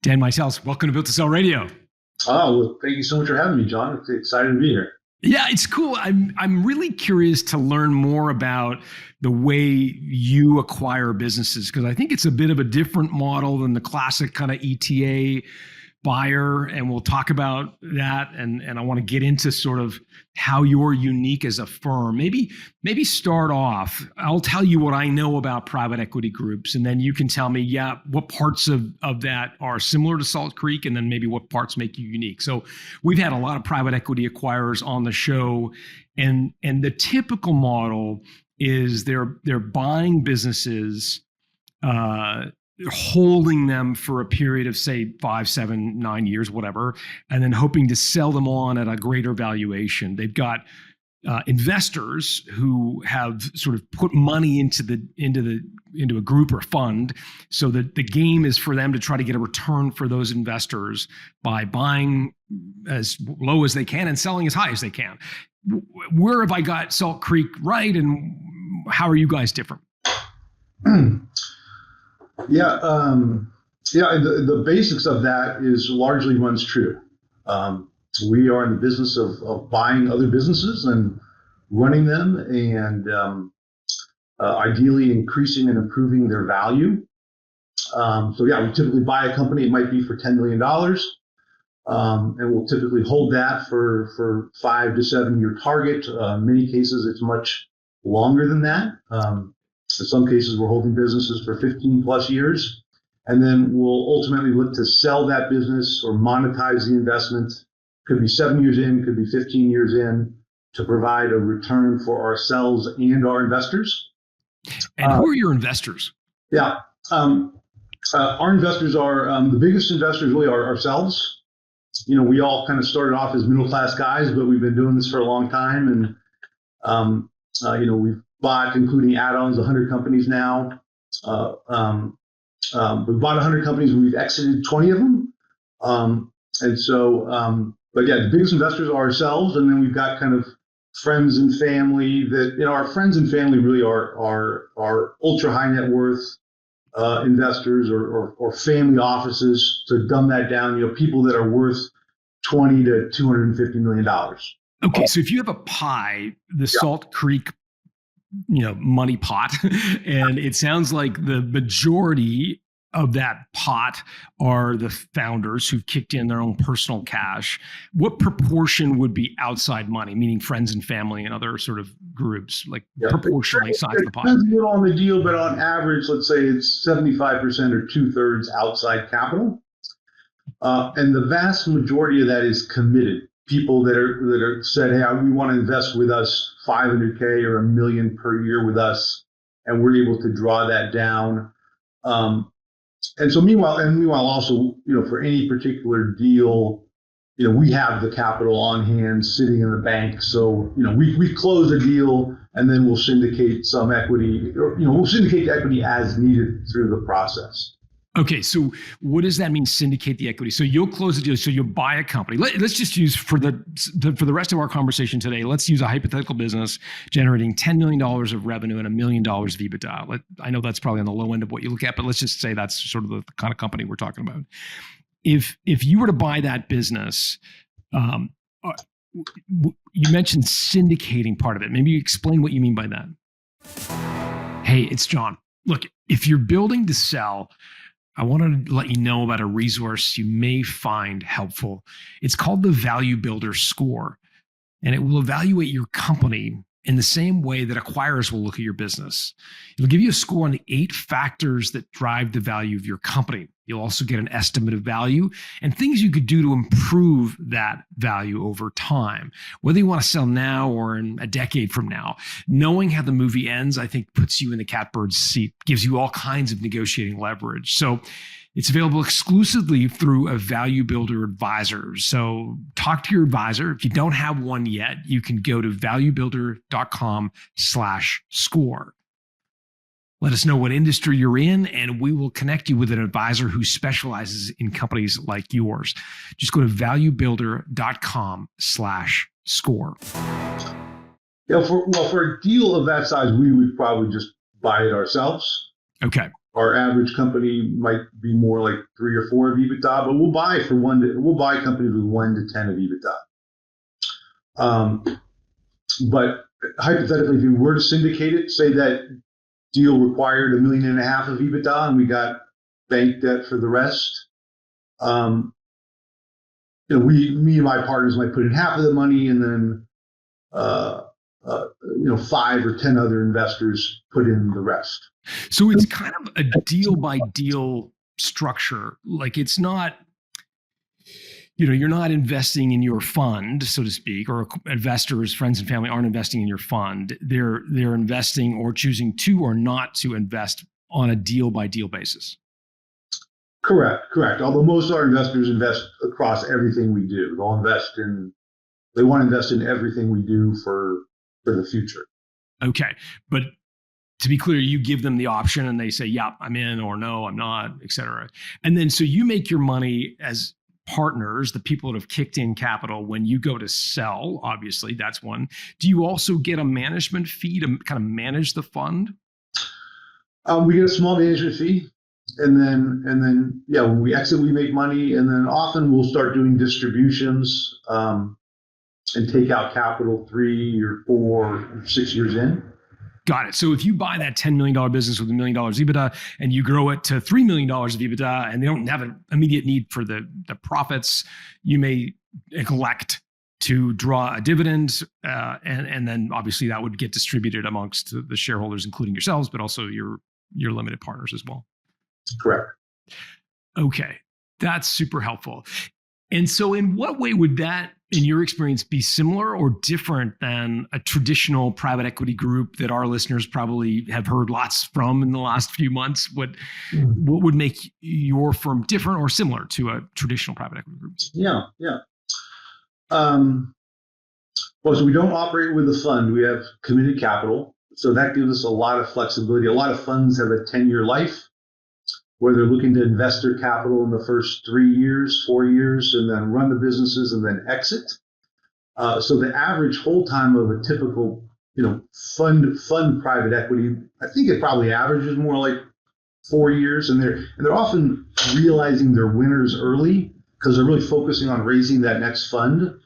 Dan Mytels, welcome to Built to Sell Radio. Oh, well, thank you so much for having me, John. It's excited to be here. Yeah, it's cool. I'm really curious to learn more about the way you acquire businesses, because I think it's a bit of a different model than the classic kind of ETA buyer, and we'll talk about that. And I want to get into sort of how you're unique as a firm. Maybe start off. I'll tell you what I know about private equity groups, and then you can tell me, yeah, what parts of that are similar to Salt Creek, and then maybe what parts make you unique. So we've had a lot of private equity acquirers on the show, and the typical model is they're buying businesses, holding them for a period of, say, 5, 7, 9 years, whatever, and then hoping to sell them on at a greater valuation. They've got investors who have sort of put money into a group or fund, so that the game is for them to try to get a return for those investors by buying as low as they can and selling as high as they can. Where have I got Salt Creek right, and how are you guys different? Yeah, the basics of that is largely runs true. We are in the business of buying other businesses and running them, and ideally increasing and improving their value. We typically buy a company. It might be for $10 million, and we'll typically hold that for 5 to 7 year target. In many cases, it's much longer than that. In some cases, we're holding businesses for 15 plus years, and then we'll ultimately look to sell that business or monetize the investment. Could be 7 years in, could be 15 years in, to provide a return for ourselves and our investors. And who are your investors? Yeah, our investors are the biggest investors really are ourselves. You know, we all kind of started off as middle class guys, but we've been doing this for a long time, and we've bought, including add-ons, 100 companies now. We've bought 100 companies and we've exited 20 of them. The biggest investors are ourselves, and then we've got kind of friends and family that, our friends and family really are ultra high net worth investors or family offices. To dumb that down, people that are worth $20 to $250 million. Okay, so if you have a pie, the Salt Creek money pot, and it sounds like the majority of that pot are the founders who've kicked in their own personal cash. What proportion would be outside money, meaning friends and family and other sort of groups, proportionally size of the pot? It depends a little on the deal, but on average, let's say it's 75% or 2/3 outside capital. And the vast majority of that is committed. People that are said, hey, we want to invest with us $500K or $1 million per year with us, and we're able to draw that down. And so meanwhile also, for any particular deal, we have the capital on hand sitting in the bank. So, we close a deal and then we'll syndicate some equity, or, we'll syndicate the equity as needed through the process. Okay, so what does that mean, syndicate the equity? So you'll close the deal, so you'll buy a company. Let's just use, for the rest of our conversation today, let's use a hypothetical business generating $10 million of revenue and $1 million of EBITDA. I know that's probably on the low end of what you look at, but let's just say that's sort of the kind of company we're talking about. If you were to buy that business, you mentioned syndicating part of it. Maybe you explain what you mean by that. Hey, it's John. Look, if you're building to sell, I want to let you know about a resource you may find helpful. It's called the Value Builder Score, and it will evaluate your company in the same way that acquirers will look at your business. It'll give you a score on the 8 factors that drive the value of your company. You'll also get an estimate of value and things you could do to improve that value over time, whether you want to sell now or in a decade from now. Knowing how the movie ends, I think, puts you in the catbird's seat, gives you all kinds of negotiating leverage. So it's available exclusively through a Value Builder advisor. So talk to your advisor. If you don't have one yet, you can go to valuebuilder.com/score. Let us know what industry you're in, and we will connect you with an advisor who specializes in companies like yours. Just go to valuebuilder.com/score. For a deal of that size, we would probably just buy it ourselves. Okay. our average company might be more like 3 or 4 of EBITDA, but we'll buy companies with 1 to 10 of EBITDA. But hypothetically, if we were to syndicate it, say that deal required $1.5 million of EBITDA, and we got bank debt for the rest. Me and my partners might put in half of the money, and then 5 or 10 other investors put in the rest. So it's kind of a deal by deal structure. Like it's not, you're not investing in your fund, so to speak, or investors, friends and family aren't investing in your fund. They're investing or choosing to or not to invest on a deal by deal basis. Correct. Although most of our investors invest across everything we do. They want to invest in everything we do for the future. Okay. But to be clear, you give them the option and they say, yeah, I'm in, or no, I'm not, et cetera. And then so you make your money as partners, the people that have kicked in capital when you go to sell, obviously, that's one. Do you also get a management fee to kind of manage the fund? We get a small management fee. And then, when we exit, we make money. And then often we'll start doing distributions and take out capital 3 or 4 or 6 years in. Got it. So if you buy that $10 million business with $1 million EBITDA and you grow it to $3 million of EBITDA and they don't have an immediate need for the profits, you may elect to draw a dividend. And then obviously that would get distributed amongst the shareholders, including yourselves, but also your limited partners as well. Correct. Okay. That's super helpful. And so in what way would that, in your experience, be similar or different than a traditional private equity group that our listeners probably have heard lots from in the last few months? What would make your firm different or similar to a traditional private equity group? Yeah. So we don't operate with a fund. We have committed capital. So that gives us a lot of flexibility. A lot of funds have a 10-year life, where they're looking to invest their capital in the first 3 years, 4 years, and then run the businesses and then exit. So the average hold time of a typical, fund private equity, I think it probably averages more like 4 years, and they're often realizing their winners early because they're really focusing on raising that next fund.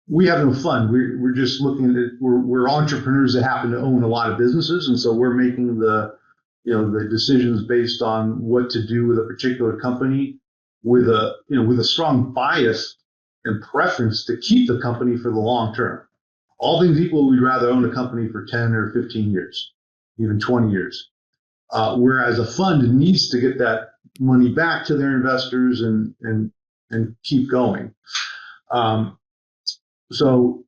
We have no fund. We're just looking at it. We're entrepreneurs that happen to own a lot of businesses, and so we're making the decisions based on what to do with a particular company, with a strong bias and preference to keep the company for the long term. All things equal, we'd rather own a company for 10 or 15 years, even 20 years. Whereas a fund needs to get that money back to their investors and keep going. So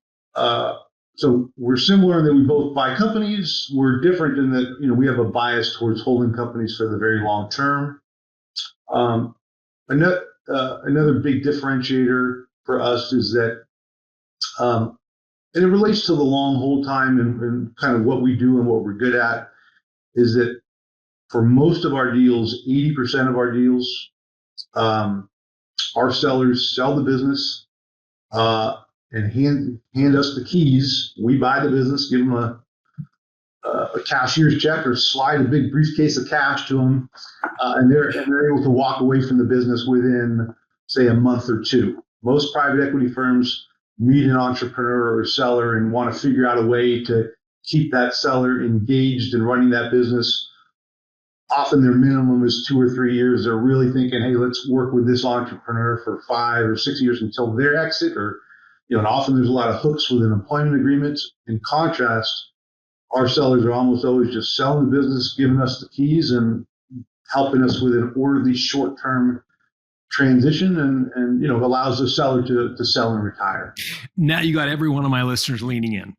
we're similar in that we both buy companies. We're different in that, we have a bias towards holding companies for the very long term. Another big differentiator for us is that, and it relates to the long hold time and kind of what we do and what we're good at, is that for most of our deals, 80% of our deals, our sellers sell the business, and hand us the keys. We buy the business, give them a cashier's check or slide a big briefcase of cash to them, and they're able to walk away from the business within, say, a month or 2. Most private equity firms meet an entrepreneur or a seller and want to figure out a way to keep that seller engaged in running that business. Often their minimum is 2 or 3 years. They're really thinking, hey, let's work with this entrepreneur for 5 or 6 years until their exit, or and often there's a lot of hooks within employment agreements. In contrast, our sellers are almost always just selling the business, giving us the keys, and helping us with an orderly short-term transition, and allows the seller to sell and retire. Now you got every one of my listeners leaning in.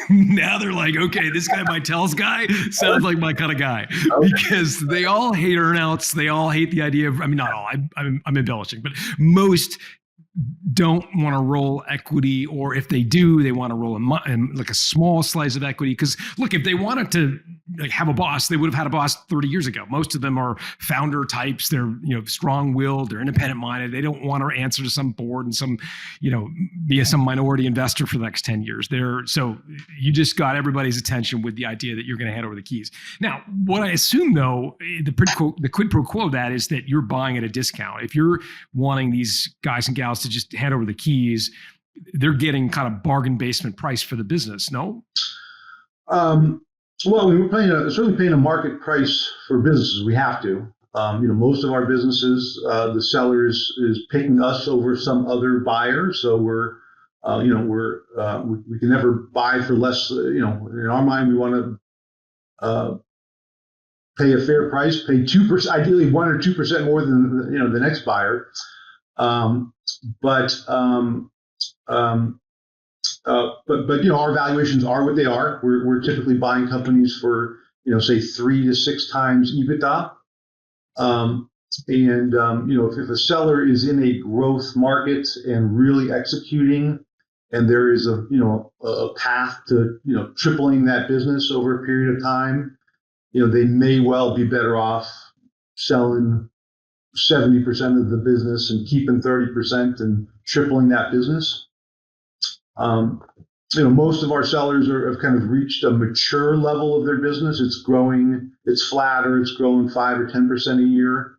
Now they're like, okay, this guy, Mytels guy, sounds like my kind of guy, because they all hate earnouts. They all hate the idea of, not all, I'm embellishing, but most don't want to roll equity, or if they do, they want to roll like a small slice of equity. Because look, if they wanted to like have a boss, they would have had a boss 30 years ago. Most of them are founder types. They're strong-willed. They're independent-minded. They don't want to answer to some board and some be some minority investor for the next 10 years. So you just got everybody's attention with the idea that you're going to hand over the keys. Now, what I assume though, the quid pro quo of that is that you're buying at a discount. If you're wanting these guys and gals to just hand over the keys, they're getting kind of bargain basement price for the business. No. Well, we're certainly paying a market price for businesses. We have to. Most of our businesses, the seller is picking us over some other buyer. So we can never buy for less. In our mind, we want to pay a fair price, pay 2%, ideally 1 or 2% more than the next buyer. But our valuations are what they are. We're typically buying companies for say 3 to 6 times EBITDA. If a seller is in a growth market and really executing, and there is a path to tripling that business over a period of time, they may well be better off selling 70% of the business and keeping 30% and tripling that business. Most of our sellers have kind of reached a mature level of their business. It's growing, it's flat, or it's growing 5 or 10% a year.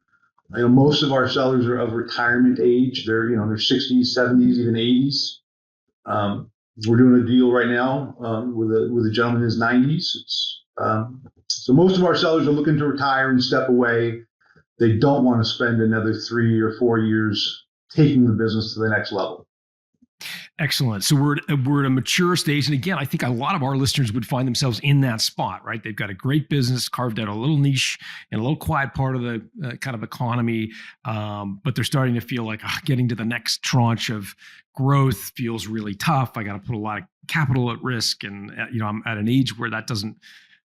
Most of our sellers are of retirement age. They're their 60s, 70s, even 80s. We're doing a deal right now with a gentleman in his 90s. So most of our sellers are looking to retire and step away. They don't want to spend another 3 or 4 years taking the business to the next level. Excellent. So we're at a mature stage. And again, I think a lot of our listeners would find themselves in that spot, right? They've got a great business carved out a little niche in a little quiet part of the kind of economy. But they're starting to feel like getting to the next tranche of growth feels really tough. I got to put a lot of capital at risk. And, I'm at an age where that doesn't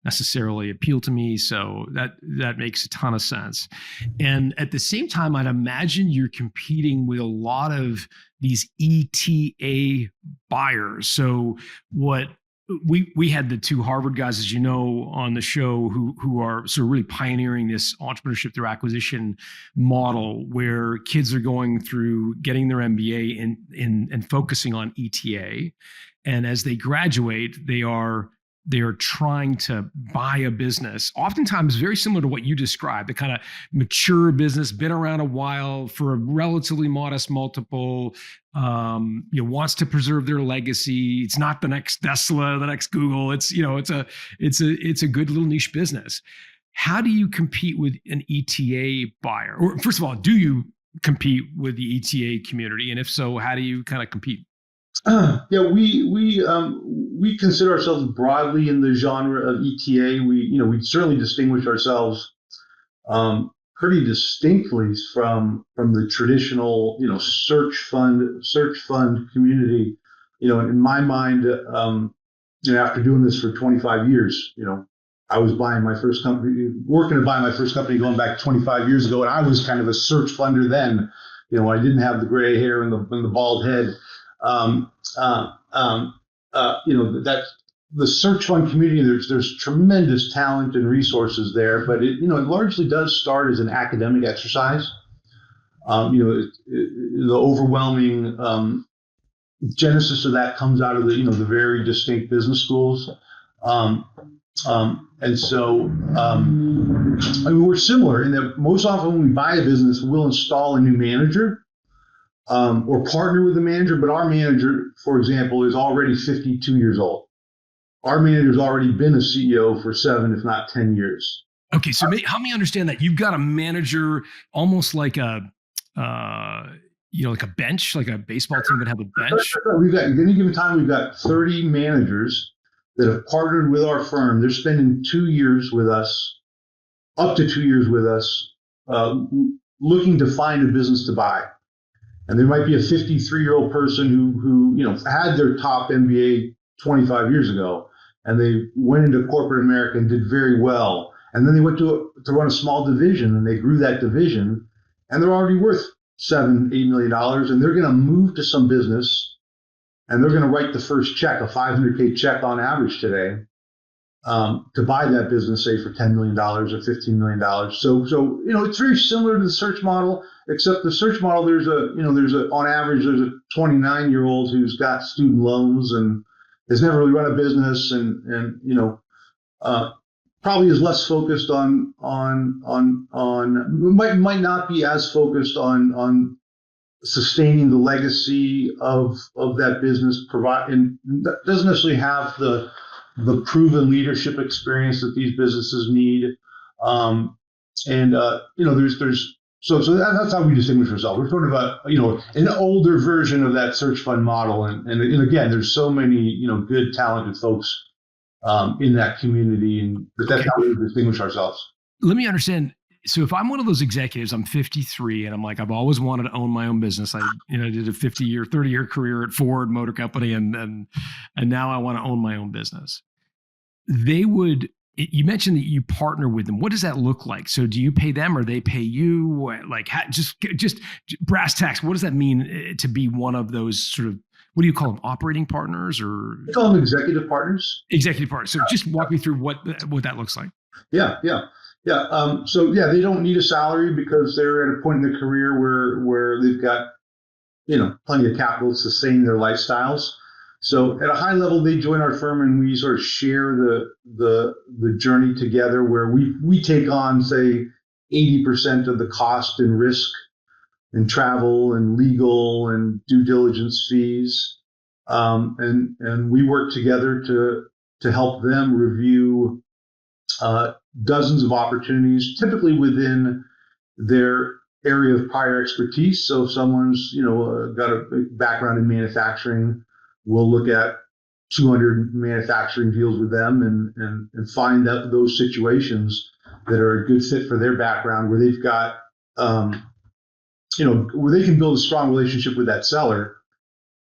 necessarily appeal to me. So that makes a ton of sense. And at the same time, I'd imagine you're competing with a lot of these ETA buyers. So what we had the 2 Harvard guys, as you know, on the show who are sort of really pioneering this entrepreneurship through acquisition model, where kids are going through getting their MBA and focusing on ETA. And as they graduate, they are trying to buy a business, oftentimes very similar to what you described, the kind of mature business, been around a while for a relatively modest multiple, wants to preserve their legacy. It's not the next Tesla, the next Google. It's a good little niche business. How do you compete with an ETA buyer? Or first of all, do you compete with the ETA community? And if so, how do you kind of compete? We consider ourselves broadly in the genre of ETA. We certainly distinguish ourselves pretty distinctly from the traditional search fund community. In my mind, after doing this for 25 years, I was working to buy my first company going back 25 years ago, and I was kind of a search funder then. I didn't have the gray hair and the bald head. That the search fund community, there's tremendous talent and resources there, but it largely does start as an academic exercise. The overwhelming genesis of that comes out of the very distinct business schools. And so we're similar in that most often when we buy a business, we'll install a new manager. Or partner with the manager, but our manager, for example, is already 52 years old. Our manager's already been a CEO for 7, if not 10 years. Okay, so help me understand that. You've got a manager almost like a bench, like a baseball team would have a bench. At any given time, we've got 30 managers that have partnered with our firm. They're spending 2 years with us, up to 2 years with us, looking to find a business to buy. And there might be a 53-year-old person who had their top MBA 25 years ago, and they went into corporate America and did very well. And then they went to run a small division, and they grew that division, and they're already worth $7-8 million, and they're going to move to some business, and they're going to write the first check, a $500K check on average today, to buy that business, say for $10 million or $15 million. So it's very similar to the search model, except the search model, there's on average there's a 29-year-old who's got student loans and has never really run a business, and probably is less focused on might not be as focused on sustaining the legacy of that business, and doesn't necessarily have the proven leadership experience that these businesses need. There's so that's how we distinguish ourselves. We're sort of an older version of that search fund model, and again, there's so many good talented folks in that community, but that's how we distinguish ourselves. Let me understand. So if I'm one of those executives, I'm 53, and I'm like, I've always wanted to own my own business. I did a 30-year career at Ford Motor Company, and now I want to own my own business. You mentioned that you partner with them. What does that look like? So do you pay them or they pay you? Like just brass tacks. What does that mean to be one of those sort of, what do you call them? Operating partners, or we call them executive partners? Executive partners. So just walk me through what that looks like. Yeah. They don't need a salary because they're at a point in their career where they've got plenty of capital to sustain their lifestyles. So at a high level, they join our firm and we sort of share the journey together, where we take on, say, 80% of the cost and risk and travel and legal and due diligence fees, and we work together to help them review dozens of opportunities, typically within their area of prior expertise. So if someone's got a background in manufacturing, we'll look at 200 manufacturing deals with them and find out those situations that are a good fit for their background, where they've got where they can build a strong relationship with that seller.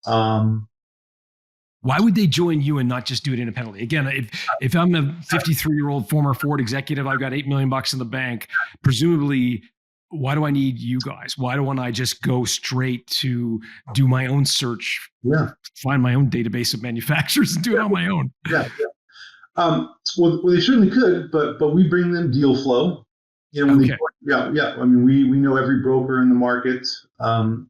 Why would they join you and not just do it independently? Again, if I'm a 53-year-old former Ford executive, I've got $8 million in the bank, presumably, why do I need you guys? Why don't I just go straight to do my own search, find my own database of manufacturers and do it on my own? Yeah. Well, they certainly could, but we bring them deal flow. I mean, we know every broker in the market, and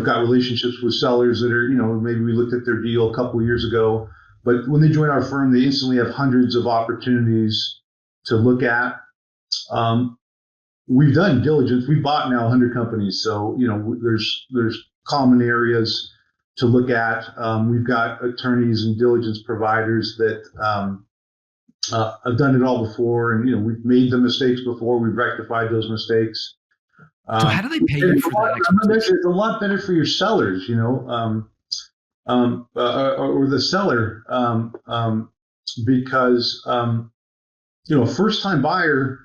got relationships with sellers that are, maybe we looked at their deal a couple of years ago, but when they join our firm, they instantly have hundreds of opportunities to look at. We've done diligence. We've bought now 100 companies, so there's common areas to look at. We've got attorneys and diligence providers that have done it all before, and we've made the mistakes before. We've rectified those mistakes. So how do they pay you for that expertise? It's a lot better for your sellers, or the seller, because a first-time buyer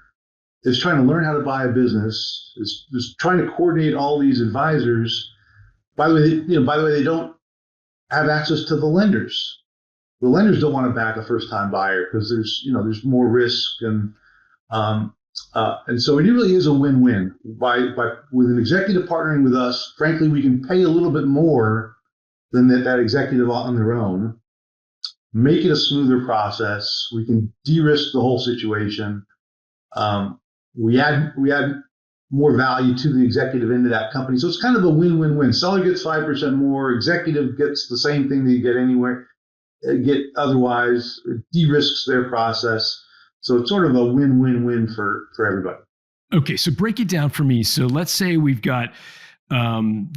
is trying to learn how to buy a business, is trying to coordinate all these advisors. By the way, they don't have access to the lenders. The lenders don't want to back a first-time buyer because there's more risk, and so it really is a win-win. With an executive partnering with us, frankly, we can pay a little bit more than that executive on their own, make it a smoother process. We can de-risk the whole situation. We add more value to the executive into that company. So it's kind of a win-win-win. Seller gets 5% more, executive gets the same thing that you get otherwise, de-risks their process. So it's sort of a win-win-win for everybody. Okay, so break it down for me. So let's say we've got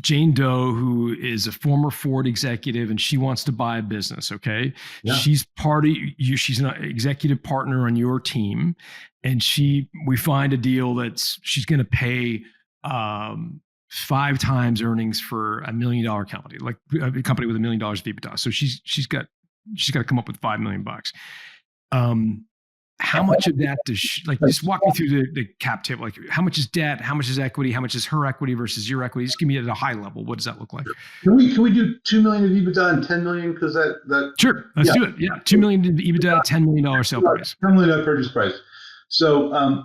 Jane Doe, who is a former Ford executive, and she wants to buy a business. Okay, yeah. She's part of you. She's an executive partner on your team, and we find a deal she's going to pay 5 times earnings for $1 million company, like a company with $1 million of EBITDA. So she's got to come up with $5 million. How much of that does just walk me through the cap table? Like, how much is debt? How much is equity? How much is her equity versus your equity? Just give me it at a high level. What does that look like? Can we do $2 million of EBITDA and $10 million? Because that sure. Let's do it. Yeah. $2 million EBITDA, $10 million sale price. $10 million purchase price. So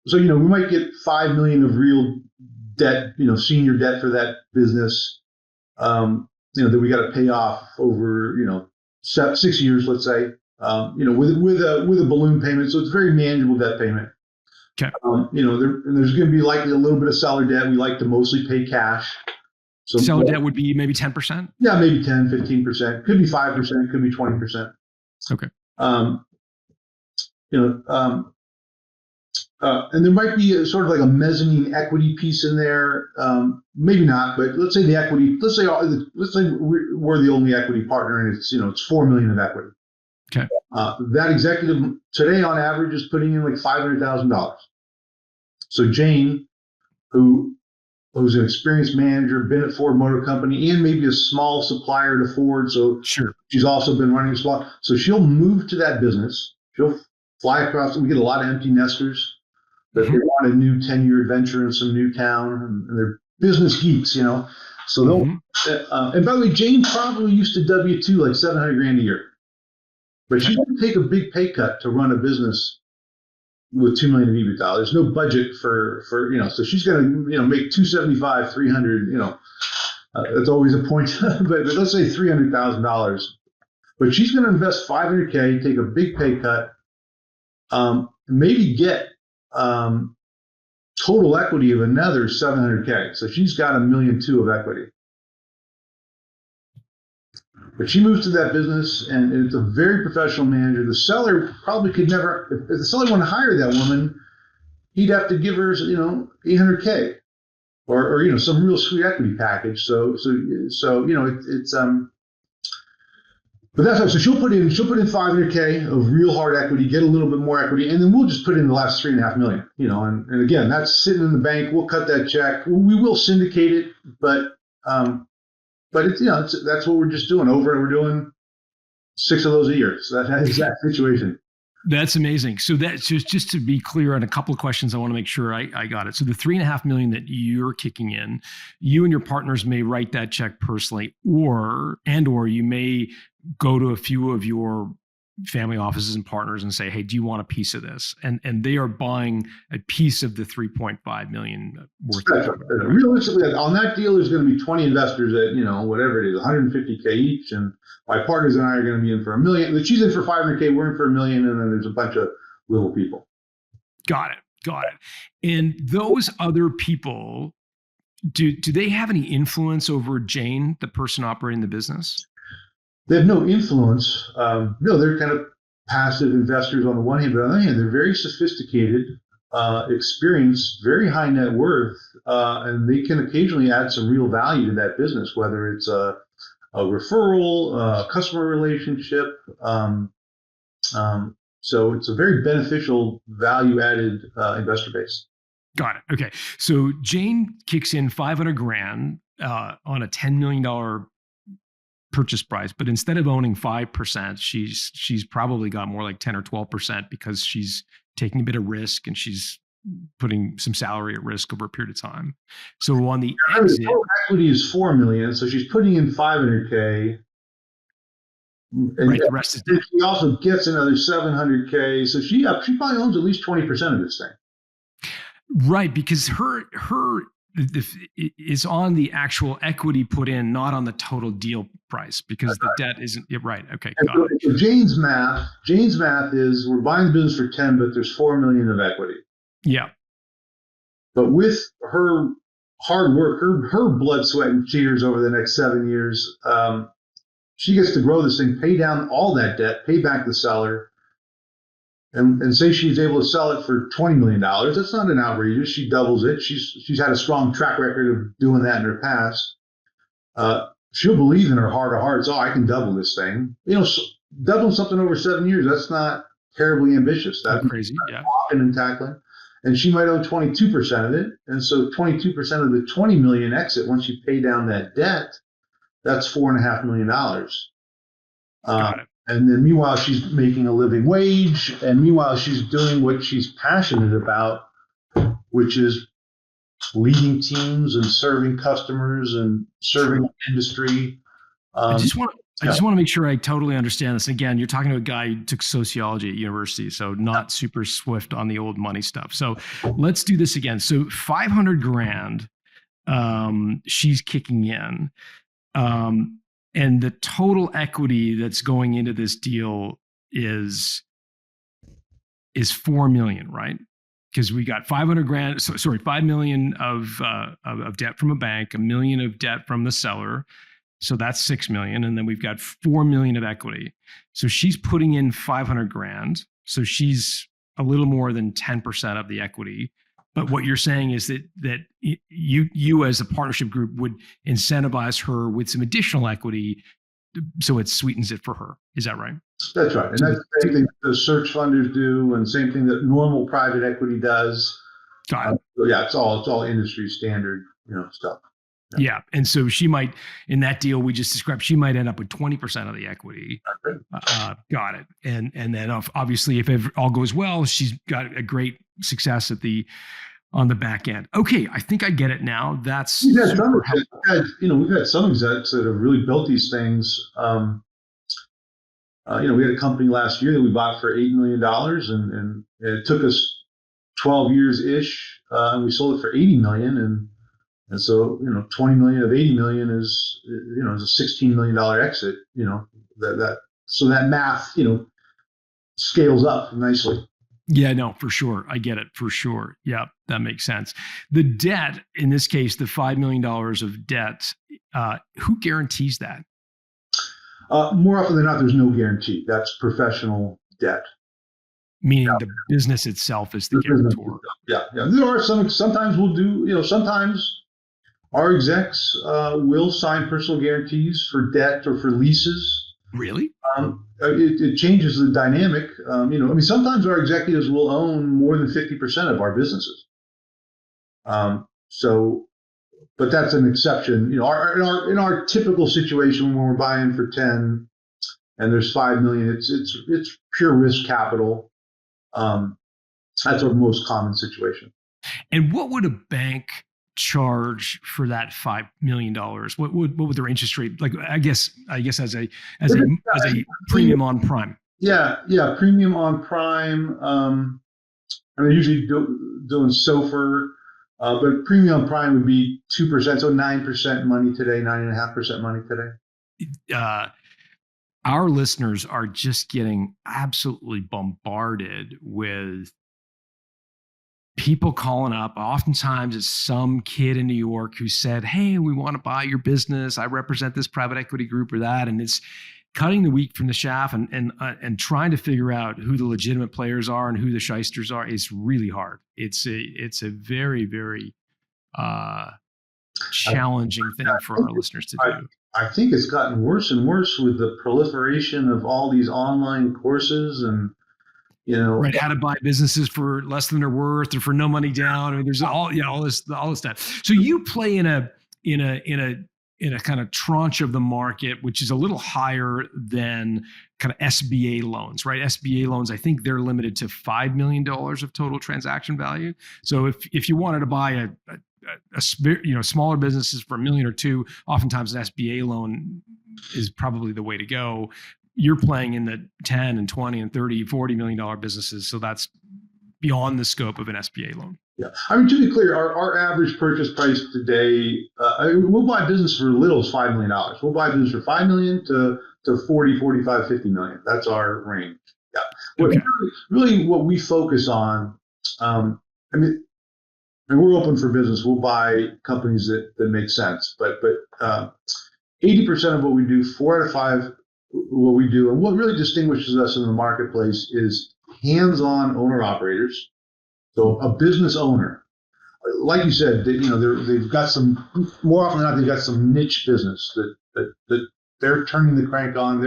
so we might get 5 million of real debt, senior debt for that business, that we got to pay off over 6 years, let's say, with a balloon payment. So it's very manageable debt payment. Okay. There's going to be likely a little bit of seller debt. We like to mostly pay cash. So seller debt would be maybe 10%? Yeah, maybe 10, 15%. Could be 5%, could be 20%. Okay. And there might be sort of like a mezzanine equity piece in there. Maybe not, but let's say the equity. Let's say we're the only equity partner, and it's 4 million of equity. Okay. That executive today, on average, is putting in like $500,000. So Jane, who's an experienced manager, been at Ford Motor Company, and maybe a small supplier to Ford. So sure, she's also been running a small. So she'll move to that business. She'll fly across. We get a lot of empty nesters that they want a new 10-year adventure in some new town, and they're business geeks, So they'll. And by the way, Jane probably used to W-2 like $700,000 a year, but she's going to take a big pay cut to run a business with 2 million of EBITDA. There's no budget for so she's going to make 275, 300. That's always a point, but let's say $300,000. But she's going to invest $500K, take a big pay cut, maybe get total equity of another $700K. So she's got $1.2 million of equity. But she moves to that business, and it's a very professional manager. The seller probably could never, if the seller wanted to hire that woman, he'd have to give her, $800K or some real sweet equity package. So it's but that's so she'll put in $500K of real hard equity, get a little bit more equity, and then we'll just put in the last $3.5 million. And again, that's sitting in the bank. We'll cut that check. We will syndicate it, but it's that's what we're just doing over, and we're doing 6 of those a year. So that's that exact situation. That's amazing. So that's just to be clear on a couple of questions, I want to make sure I got it. So the $3.5 million that you're kicking in, you and your partners may write that check personally, or you may go to a few of your family offices and partners and say, hey, do you want a piece of this? And they are buying a piece of the 3.5 million worth of it. Realistically, on that deal, there's going to be 20 investors at, whatever it is, 150K each. And my partners and I are going to be in for $1 million. She's in for $500K, we're in for $1 million. And then there's a bunch of little people. Got it. And those other people, do they have any influence over Jane, the person operating the business? They have no influence. No, they're kind of passive investors on the one hand, but on the other hand, they're very sophisticated, experienced, very high net worth, and they can occasionally add some real value to that business, whether it's a referral, a customer relationship. So it's a very beneficial, value-added investor base. Got it. Okay, so Jane kicks in $500,000 on a $10 million purchase price, but instead of owning 5%, she's probably got more like 10 or 12% because she's taking a bit of risk and she's putting some salary at risk over a period of time. So on the exit, equity is $4 million, so she's putting in $500K. And right, the rest is debt. She also gets another $700K, so she probably owns at least 20% of this thing. Right, because her is on the actual equity put in, not on the total deal price, because the debt isn't right. Okay, got it. So Jane's math is we're buying the business for 10, but there's 4 million of equity. Yeah. But with her hard work, her blood, sweat, and tears over the next 7 years, she gets to grow this thing, pay down all that debt, pay back the seller, and say she's able to sell it for $20 million. That's not an outrageous. She doubles it. She's had a strong track record of doing that in her past. She'll believe in her heart of hearts, I can double this thing. Doubling something over 7 years, that's not terribly ambitious. That's crazy. Yeah. Walking and tackling. And she might own 22% of it. And so 22% of the 20 million exit, once you pay down that debt, that's $4.5 million. Got it. And then meanwhile, she's making a living wage. And meanwhile, she's doing what she's passionate about, which is leading teams and serving customers and serving industry. I just want I just want to make sure I totally understand this. Again, you're talking to a guy who took sociology at university, so not super swift on the old money stuff. So let's do this again. So 500 grand, she's kicking in. And the total equity that's going into this deal is 4 million, right? Because we got 500 grand, 5 million of debt from a bank, $1 million of debt from the seller. So that's 6 million. And then we've got 4 million of equity. So she's putting in 500 grand. So she's a little more than 10% of the equity. But what you're saying is that you as a partnership group would incentivize her with some additional equity, so it sweetens it for her. Is that right? That's right. And that's the same thing the search funders do, and same thing that normal private equity does. Got it. So yeah, it's all industry standard, stuff. Yeah. And so she might, in that deal we just described, she might end up with 20% of the equity. Got it. And then obviously if it all goes well, she's got a great success on the back end. Okay. I think I get it now. That's we've had some execs that have really built these things. We had a company last year that we bought for $8 million and it took us 12 years ish. And we sold it for 80 million. And so, 20 million of 80 million is a $16 million exit, so that math, scales up nicely. Yeah, no, for sure. I get it for sure. Yeah, that makes sense. The debt, in this case, the $5 million of debt, who guarantees that? More often than not, there's no guarantee. That's professional debt. Meaning the business itself is the guarantor. Yeah. There are sometimes we'll do, sometimes our execs will sign personal guarantees for debt or for leases. Really? It changes the dynamic. Sometimes our executives will own more than 50% of our businesses. But that's an exception. In our typical situation when we're buying for 10 and there's 5 million, it's pure risk capital. That's our most common situation. And what would a bank charge for that $5 million? What would their interest rate, like, I guess as a premium on prime? Yeah. Premium on prime. They're usually doing SOFR, but premium on prime would be 2%. So 9% money today, 9.5% money today. Our listeners are just getting absolutely bombarded with people calling up. Oftentimes it's some kid in New York who said, hey, we want to buy your business. I represent this private equity group or that. And it's cutting the wheat from the chaff and trying to figure out who the legitimate players are and who the shysters are is really hard. It's a very, very challenging thing for our listeners to do. I think it's gotten worse and worse with the proliferation of all these online courses and, right, how to buy businesses for less than they're worth or for no money down. I mean, there's all this stuff. So you play in a kind of tranche of the market, which is a little higher than kind of SBA loans, right? SBA loans, I think they're limited to $5 million of total transaction value. So if you wanted to buy smaller businesses for $1 million or $2 million, oftentimes an SBA loan is probably the way to go. You're playing in the 10 and 20 and 30, $40 million businesses. So that's beyond the scope of an SBA loan. Yeah. To be clear, our average purchase price today, we'll buy business for little as $5 million. We'll buy business for $5 million to 40, 45, 50 million. That's our range. Yeah. Okay. Really what we focus on, and we're open for business. We'll buy companies that make sense, but 80% of what we do, 4 out of 5, what we do, and what really distinguishes us in the marketplace is hands-on owner-operators. So a business owner, like you said, they've got some, more often than not, they've got some niche business that they're turning the crank on.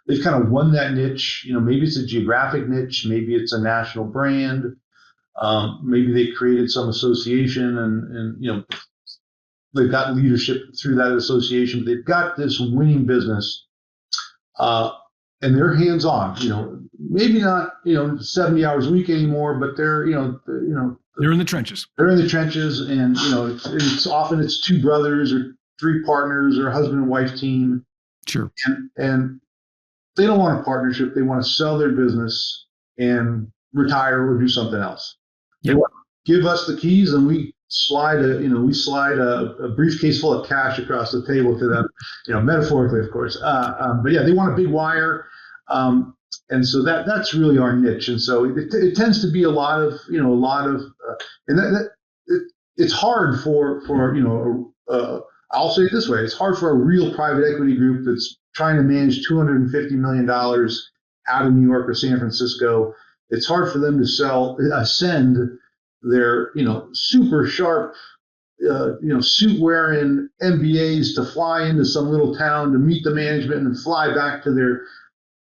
They've kind of won that niche. Maybe it's a geographic niche, maybe it's a national brand, maybe they created some association and they've got leadership through that association. But they've got this winning business. And they're hands-on, maybe not, 70 hours a week anymore, but they're in the trenches. They're in the trenches, and it's often 2 brothers or 3 partners or a husband and wife team. Sure. and they don't want a partnership. They want to sell their business and retire or do something else. They Yep. want to give us the keys, and we slide a briefcase full of cash across the table to them, metaphorically, of course. But yeah, they want a big wire, and so that's really our niche. And so it tends to be and it's hard for I'll say it this way: it's hard for a real private equity group that's trying to manage $250 million out of New York or San Francisco. It's hard for them to send their, super sharp, suit wearing MBAs to fly into some little town to meet the management and fly back to their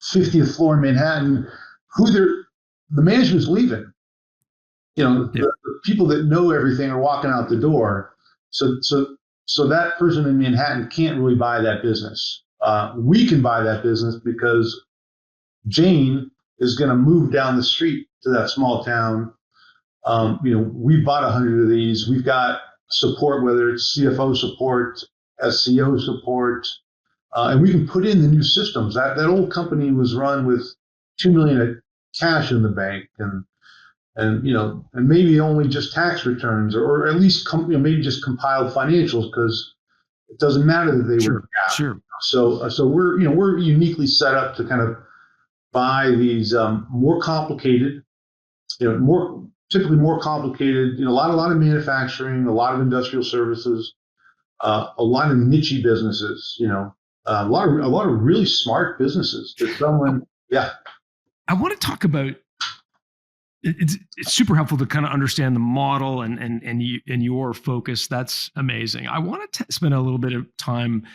50th floor in Manhattan, the management's leaving. The people that know everything are walking out the door. So that person in Manhattan can't really buy that business. We can buy that business because Jane is going to move down the street to that small town. We bought 100 of these. We've got support, whether it's CFO support, SEO support, and we can put in the new systems. That old company was run with $2 million of cash in the bank, and maybe only just tax returns, or at least maybe just compiled financials, because it doesn't matter that they were GAAP. Sure. So we're uniquely set up to kind of buy these more complicated, typically more complicated, a lot of manufacturing, a lot of industrial services, a lot of niche businesses, a lot of really smart businesses that someone, yeah. I want to talk about. It's super helpful to kind of understand the model and your focus. That's amazing. I want to spend a little bit of time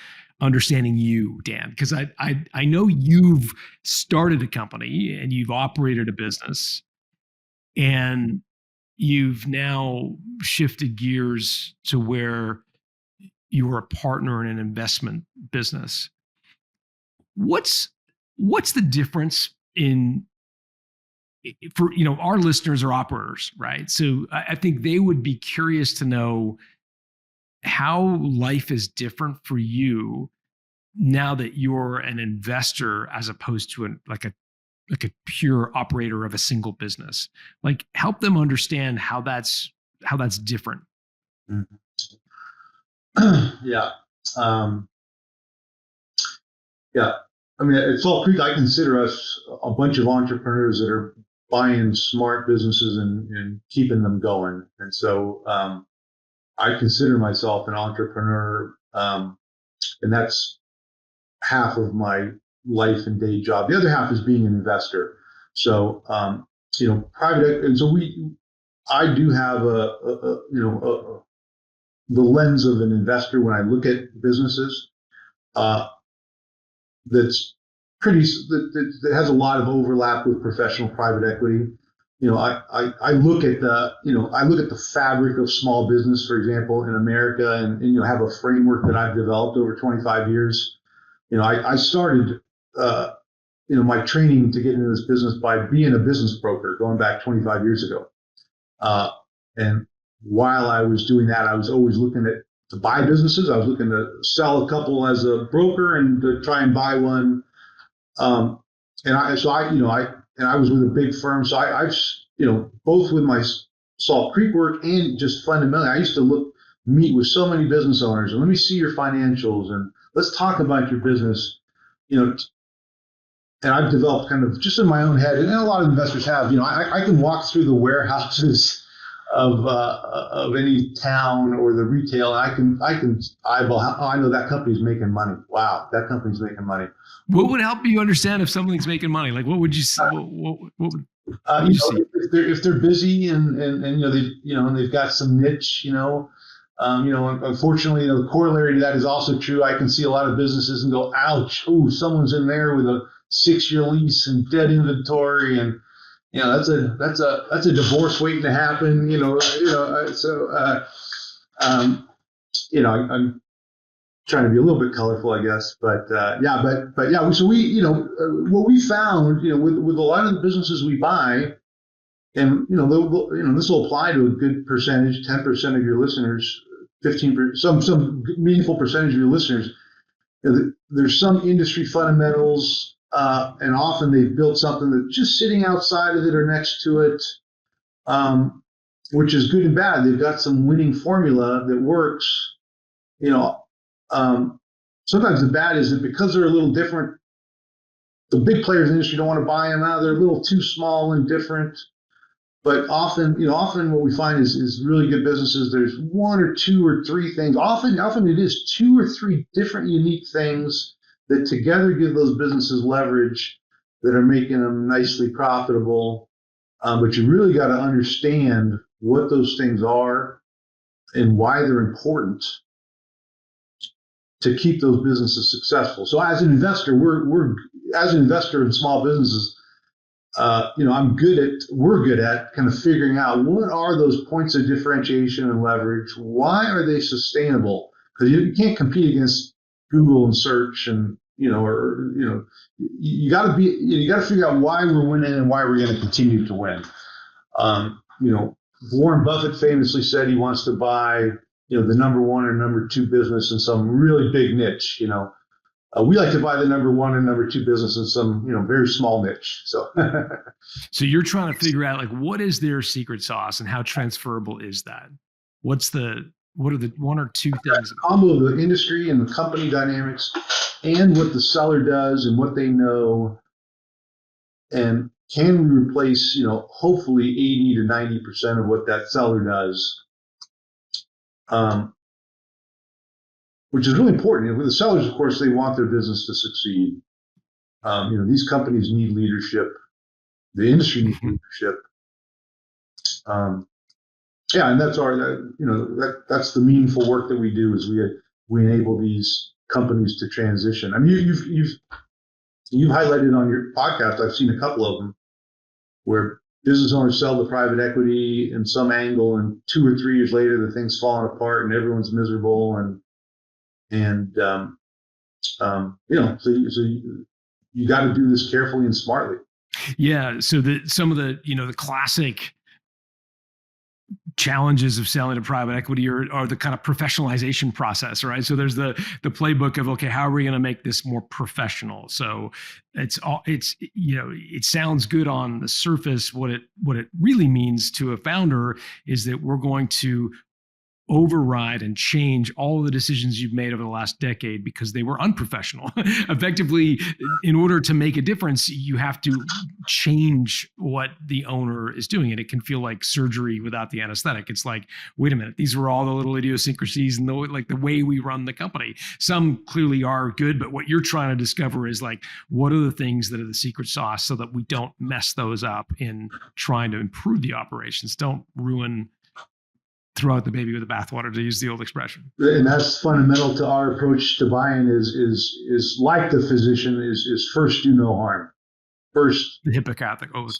understanding you, Dan, because I know you've started a company and you've operated a business, and you've now shifted gears to where you're a partner in an investment business. What's the difference for our listeners are operators, right? So I think they would be curious to know how life is different for you now that you're an investor as opposed to a pure operator of a single business. Like, help them understand how that's different. Mm-hmm. Yeah. Yeah. I mean, at Salt Creek, I consider us a bunch of entrepreneurs that are buying smart businesses and keeping them going. And so I consider myself an entrepreneur, and that's half of my life and day job. The other half is being an investor. So, private, and so I do have the lens of an investor when I look at businesses. That has a lot of overlap with professional private equity. I look at the fabric of small business, for example, in America, and have a framework that I've developed over 25 years. I started my training to get into this business by being a business broker going back 25 years ago. And while I was doing that, I was always looking to buy businesses. I was looking to sell a couple as a broker and to try and buy one. And I was with a big firm. So I both with my Salt Creek work and just fundamentally, I used to meet with so many business owners and let me see your financials and let's talk about your business, and I've developed kind of just in my own head, and a lot of investors have, I can walk through the warehouses of any town or the retail, and I can eyeball I know that company's making money. Wow, that company's making money. What would help you understand if something's making money? Like, what would you see? What would you see? If they're busy and and they've got some niche, unfortunately, the corollary to that is also true. I can see a lot of businesses and go, ouch, ooh, someone's in there with a 6-year lease and dead inventory, and that's a divorce waiting to happen. I'm trying to be a little bit colorful, I guess, but yeah. So what we found, with a lot of the businesses we buy, and this will apply to a good percentage, 10% of your listeners, 15%, some meaningful percentage of your listeners. there's some industry fundamentals, and often they've built something that's just sitting outside of it or next to it, um, which is good and bad. They've got some winning formula that works. You know, um, sometimes the bad is that because they're a little different, the big players in the industry don't want to buy them out. They're a little too small and different. But often, often what we find is really good businesses. There's one or two or three things. Often it is two or three different unique things that together give those businesses leverage that are making them nicely profitable. But you really got to understand what those things are and why they're important to keep those businesses successful. So as an investor, we're as an investor in small businesses, we're good at kind of figuring out what are those points of differentiation and leverage. Why are they sustainable? Because you can't compete against Google and search, and you got to figure out why we're winning and why we're going to continue to win. Warren Buffett famously said he wants to buy the number one or number two business in some really big niche. We like to buy the number one and number two business in some, very small niche. So, so you're trying to figure out what is their secret sauce and how transferable is that? What are the one or two things? A combo of the industry and the company dynamics and what the seller does and what they know. And can we replace, hopefully 80 to 90% of what that seller does? Which is really important. With the sellers, of course, they want their business to succeed. These companies need leadership. The industry needs leadership. And that's that's the meaningful work that we do is we enable these companies to transition. I mean, you've highlighted on your podcast. I've seen a couple of them where business owners sell to private equity in some angle, and 2 or 3 years later, the thing's falling apart and everyone's miserable so you got to do this carefully and smartly. Yeah. So some of the classic challenges of selling to private equity are the kind of professionalization process, right? So there's the playbook of, okay, how are we going to make this more professional? So it sounds good on the surface. What it really means to a founder is that we're going to override and change all of the decisions you've made over the last decade because they were unprofessional. Effectively, in order to make a difference, you have to change what the owner is doing. And it can feel like surgery without the anesthetic. It's like, wait a minute, these were all the little idiosyncrasies and the way we run the company. Some clearly are good, but what you're trying to discover is what are the things that are the secret sauce so that we don't mess those up in trying to improve the operations. Don't throw out the baby with the bathwater, to use the old expression. And that's fundamental to our approach to buying is like the physician is first do no harm. First, the Hippocratic oath.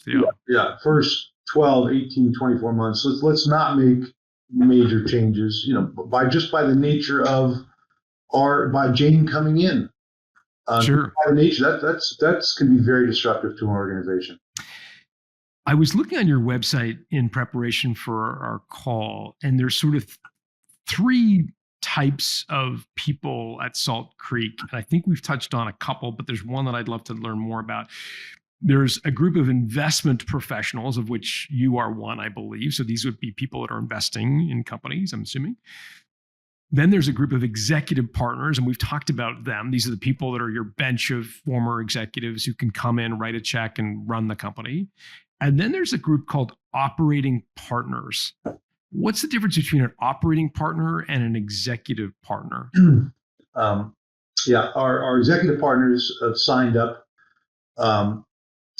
Yeah. First 12, 18, 24 months. Let's not make major changes, by the nature of by Jane coming in. Sure. By the nature, that's can be very disruptive to an organization. I was looking on your website in preparation for our call, and there's sort of 3 types of people at Salt Creek. And I think we've touched on a couple, but there's one that I'd love to learn more about. There's a group of investment professionals, of which you are one, I believe. So these would be people that are investing in companies, I'm assuming. Then there's a group of executive partners, and we've talked about them. These are the people that are your bench of former executives who can come in, write a check, and run the company. And then there's a group called operating partners. What's the difference between an operating partner and an executive partner? Our executive partners have signed up. So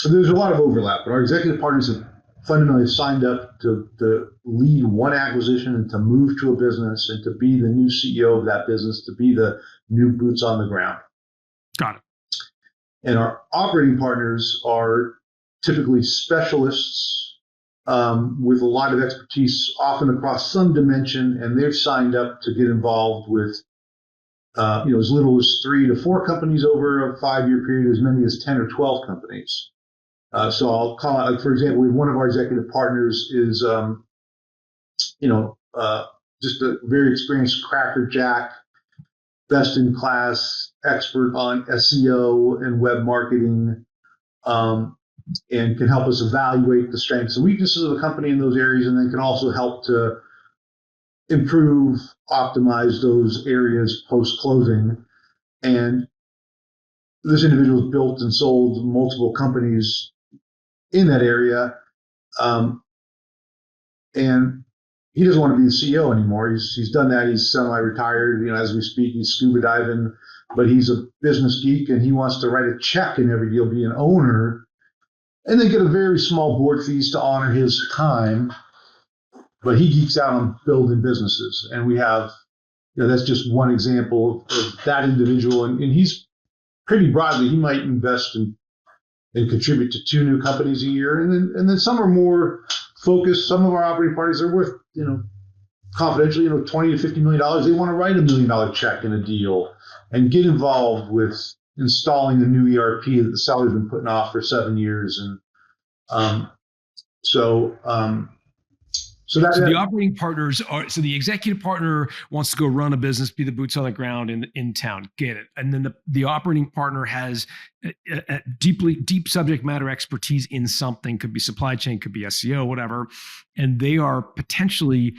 there's a lot of overlap, but our executive partners have fundamentally signed up to lead one acquisition and to move to a business and to be the new CEO of that business, to be the new boots on the ground. Got it. And our operating partners are typically specialists with a lot of expertise, often across some dimension, and they've signed up to get involved with, as little as 3 to 4 companies over a 5-year period, as many as 10 or 12 companies. So I'll call out, for example, one of our executive partners is, just a very experienced crackerjack best in class expert on SEO and web marketing, um, and can help us evaluate the strengths and weaknesses of a company in those areas, and then can also help to improve, optimize those areas post closing. And this individual has built and sold multiple companies in that area, um, and he doesn't want to be the CEO anymore. He's done that. He's semi-retired. As we speak, he's scuba diving, but he's a business geek and he wants to write a check in every deal, be an owner, and then get a very small board fees to honor his time. But he geeks out on building businesses, and we have, that's just one example of that individual, and he's pretty broadly. He might invest in and contribute to 2 new companies a year, and then some are more focused. Some of our operating partners are worth, confidentially, $20 to $50 million. They want to write $1 million check in a deal and get involved with installing the new ERP that the seller's been putting off for 7 years, and so So the operating partners are, so the executive partner wants to go run a business, be the boots on the ground in town, get it. And then the operating partner has a deep subject matter expertise in something, could be supply chain, could be SEO, whatever. And they are potentially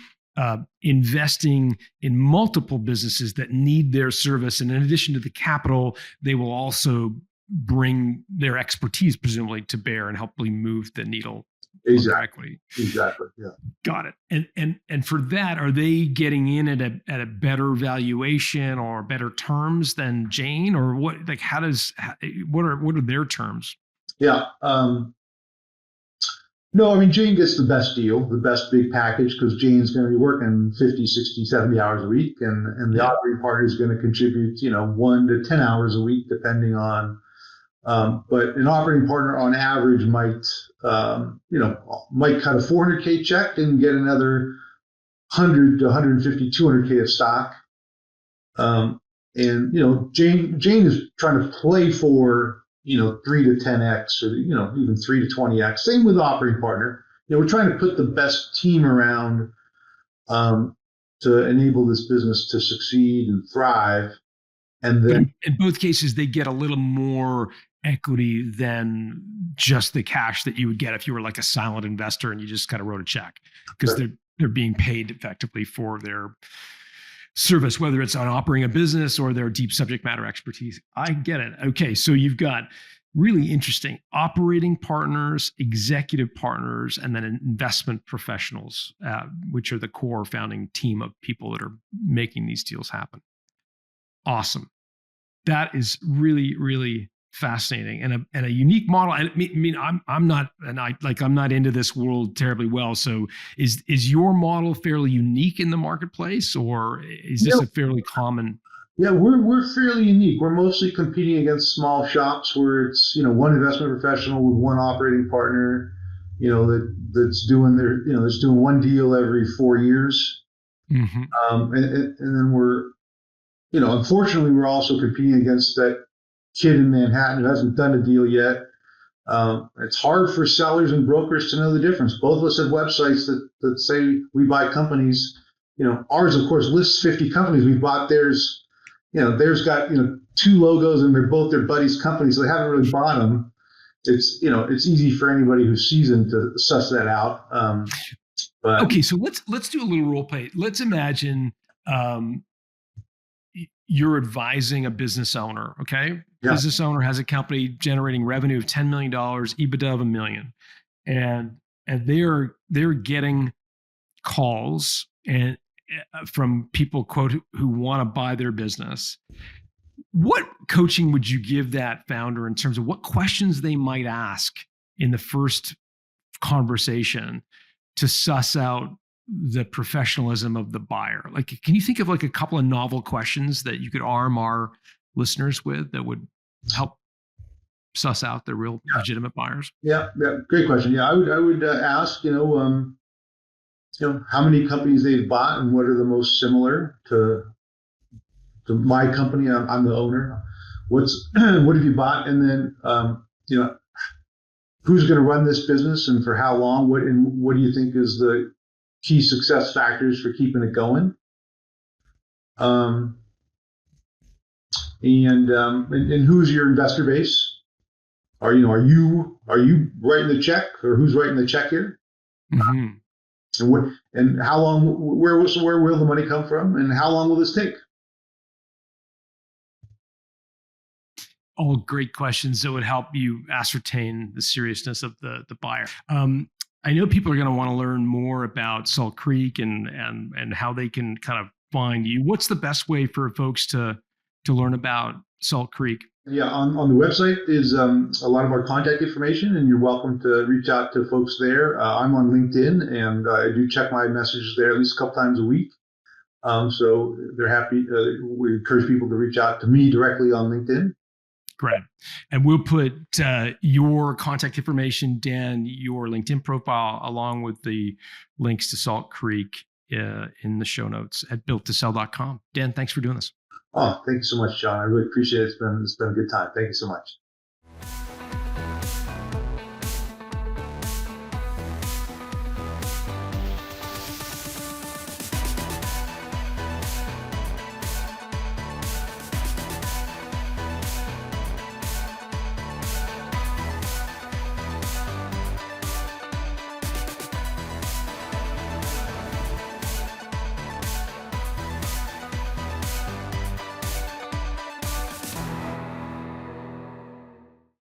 investing in multiple businesses that need their service. And in addition to the capital, they will also bring their expertise, presumably, to bear and hopefully move the needle. Exactly. Yeah. Got it. And for that, are they getting in at a better valuation or better terms than Jane, or what? Like, what are their terms? Yeah. No, I mean, Jane gets the best deal, the best big package, because Jane's going to be working 50, 60, 70 hours a week, and the operating partner is going to contribute, 1 to 10 hours a week, depending on. But an operating partner on average might cut a $400K check and get another 100 to 150, 200K of stock. And Jane is trying to play for 3 to 10x, or even 3 to 20x. Same with the operating partner. We're trying to put the best team around to enable this business to succeed and thrive. And then, but in both cases, they get a little more equity than just the cash that you would get if you were like a silent investor and you just kind of wrote a check, because they're being paid effectively for their service, whether it's on operating a business or their deep subject matter expertise. I get it. Okay, so you've got really interesting operating partners, executive partners, and then investment professionals, which are the core founding team of people that are making these deals happen. Awesome. That is really, really fascinating and a unique model. I mean, I'm not into this world terribly well. So is your model fairly unique in the marketplace, or is this a fairly common? Yeah, we're fairly unique. We're mostly competing against small shops where it's one investment professional with one operating partner, that's doing that's doing one deal every 4 years. Mm-hmm. And then we're unfortunately, we're also competing against that kid in Manhattan who hasn't done a deal yet. It's hard for sellers and brokers to know the difference. Both of us have websites that say we buy companies. Ours, of course, lists 50 companies. We bought theirs. Theirs got 2 logos and they're both their buddies' companies, so they haven't really bought them. It's it's easy for anybody who's seasoned to suss that out. But okay, so let's do a little role play. Let's imagine you're advising a business owner, okay? Yeah. Business owner has a company generating revenue of $10 million, EBITDA of $1 million. And they're getting calls and from people, quote, who want to buy their business. What coaching would you give that founder in terms of what questions they might ask in the first conversation to suss out the professionalism of the buyer? Like, can you think of like a couple of novel questions that you could arm our listeners with that would help suss out the real legitimate buyers? Yeah, great question. Yeah, I would ask, how many companies they've bought and what are the most similar to my company. I'm the owner. What have you bought? And then, who's going to run this business and for how long? What do you think is the key success factors for keeping it going? And who's your investor base? Are you writing the check, or who's writing the check here? Mm-hmm. And what and how long? Where will the money come from? And how long will this take? All great questions that would help you ascertain the seriousness of the buyer. I know people are going to want to learn more about Salt Creek and how they can kind of find you. What's the best way for folks to learn about Salt Creek? Yeah, on the website is a lot of our contact information, and you're welcome to reach out to folks there. I'm on LinkedIn, and I do check my messages there at least a couple times a week. So they're happy. We encourage people to reach out to me directly on LinkedIn. Great. And we'll put your contact information, Dan, your LinkedIn profile, along with the links to Salt Creek in the show notes at builttosell.com. Dan, thanks for doing this. Oh, thank you so much, John. I really appreciate it. It's been a good time. Thank you so much.